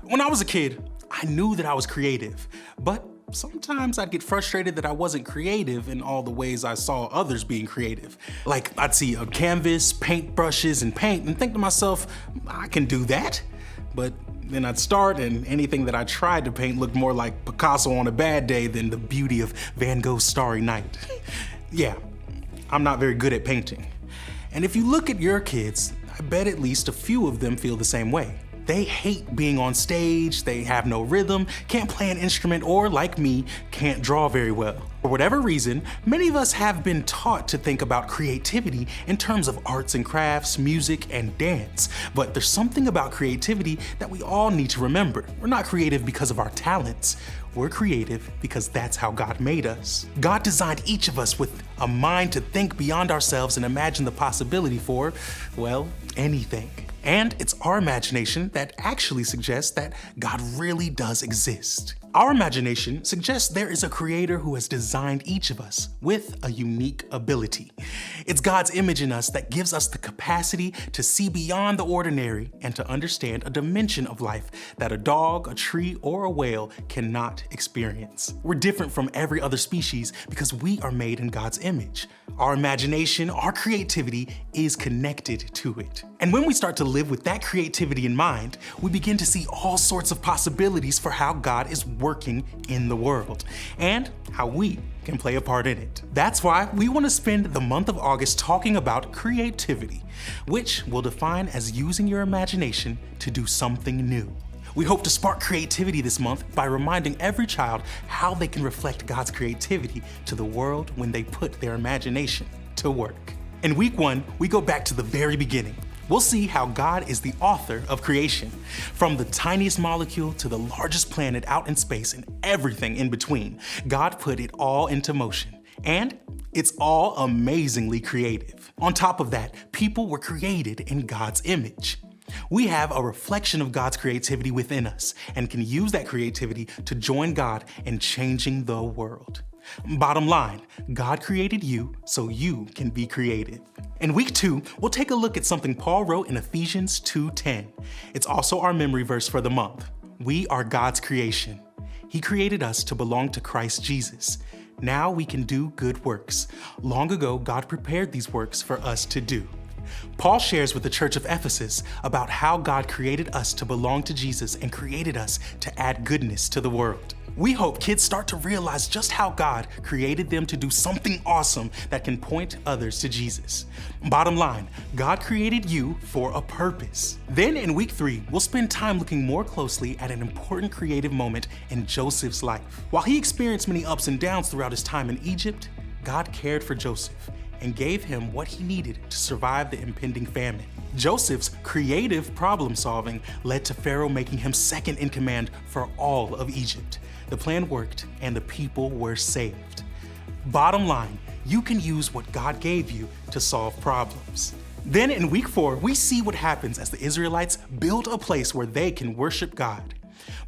When I was a kid, I knew that I was creative, but sometimes I'd get frustrated that I wasn't creative in all the ways I saw others being creative. Like, I'd see a canvas, paintbrushes, and paint and think to myself, I can do that. But then I'd start and anything that I tried to paint looked more like Picasso on a bad day than the beauty of Van Gogh's Starry Night. Yeah, I'm not very good at painting. And if you look at your kids, I bet at least a few of them feel the same way. They hate being on stage, they have no rhythm, can't play an instrument, or like me, can't draw very well. For whatever reason, many of us have been taught to think about creativity in terms of arts and crafts, music, and dance. But there's something about creativity that we all need to remember. We're not creative because of our talents. We're creative because that's how God made us. God designed each of us with a mind to think beyond ourselves and imagine the possibility for, well, anything. And it's our imagination that actually suggests that God really does exist. Our imagination suggests there is a creator who has designed each of us with a unique ability. It's God's image in us that gives us the capacity to see beyond the ordinary and to understand a dimension of life that a dog, a tree, or a whale cannot experience. We're different from every other species because we are made in God's image. Our imagination, our creativity is connected to it. And when we start to live with that creativity in mind, we begin to see all sorts of possibilities for how God is working in the world and how we can play a part in it. That's why we want to spend the month of August talking about creativity, which we'll define as using your imagination to do something new. We hope to spark creativity this month by reminding every child how they can reflect God's creativity to the world when they put their imagination to work. In week 1, we go back to the very beginning. We'll see how God is the author of creation, from the tiniest molecule to the largest planet out in space and everything in between. God put it all into motion, and it's all amazingly creative. On top of that, people were created in God's image. We have a reflection of God's creativity within us and can use that creativity to join God in changing the world. Bottom line, God created you so you can be creative. In week 2, we'll take a look at something Paul wrote in Ephesians 2:10. It's also our memory verse for the month. We are God's creation. He created us to belong to Christ Jesus. Now we can do good works. Long ago, God prepared these works for us to do. Paul shares with the church of Ephesus about how God created us to belong to Jesus and created us to add goodness to the world. We hope kids start to realize just how God created them to do something awesome that can point others to Jesus. Bottom line, God created you for a purpose. Then in week 3, we'll spend time looking more closely at an important creative moment in Joseph's life. While he experienced many ups and downs throughout his time in Egypt, God cared for Joseph and gave him what he needed to survive the impending famine. Joseph's creative problem solving led to Pharaoh making him second in command for all of Egypt. The plan worked and the people were saved. Bottom line, you can use what God gave you to solve problems. Then in week 4, we see what happens as the Israelites build a place where they can worship God.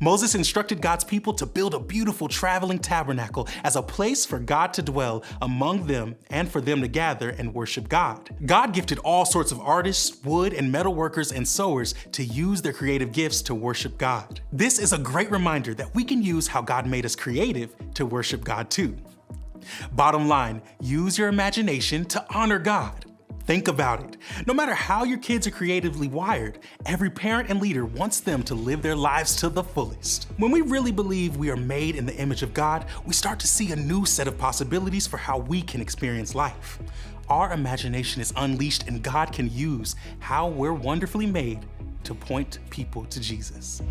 Moses instructed God's people to build a beautiful traveling tabernacle as a place for God to dwell among them and for them to gather and worship God. God gifted all sorts of artists, wood and metal workers, and sewers to use their creative gifts to worship God. This is a great reminder that we can use how God made us creative to worship God too. Bottom line, use your imagination to honor God. Think about it. No matter how your kids are creatively wired, every parent and leader wants them to live their lives to the fullest. When we really believe we are made in the image of God, we start to see a new set of possibilities for how we can experience life. Our imagination is unleashed and God can use how we're wonderfully made to point people to Jesus.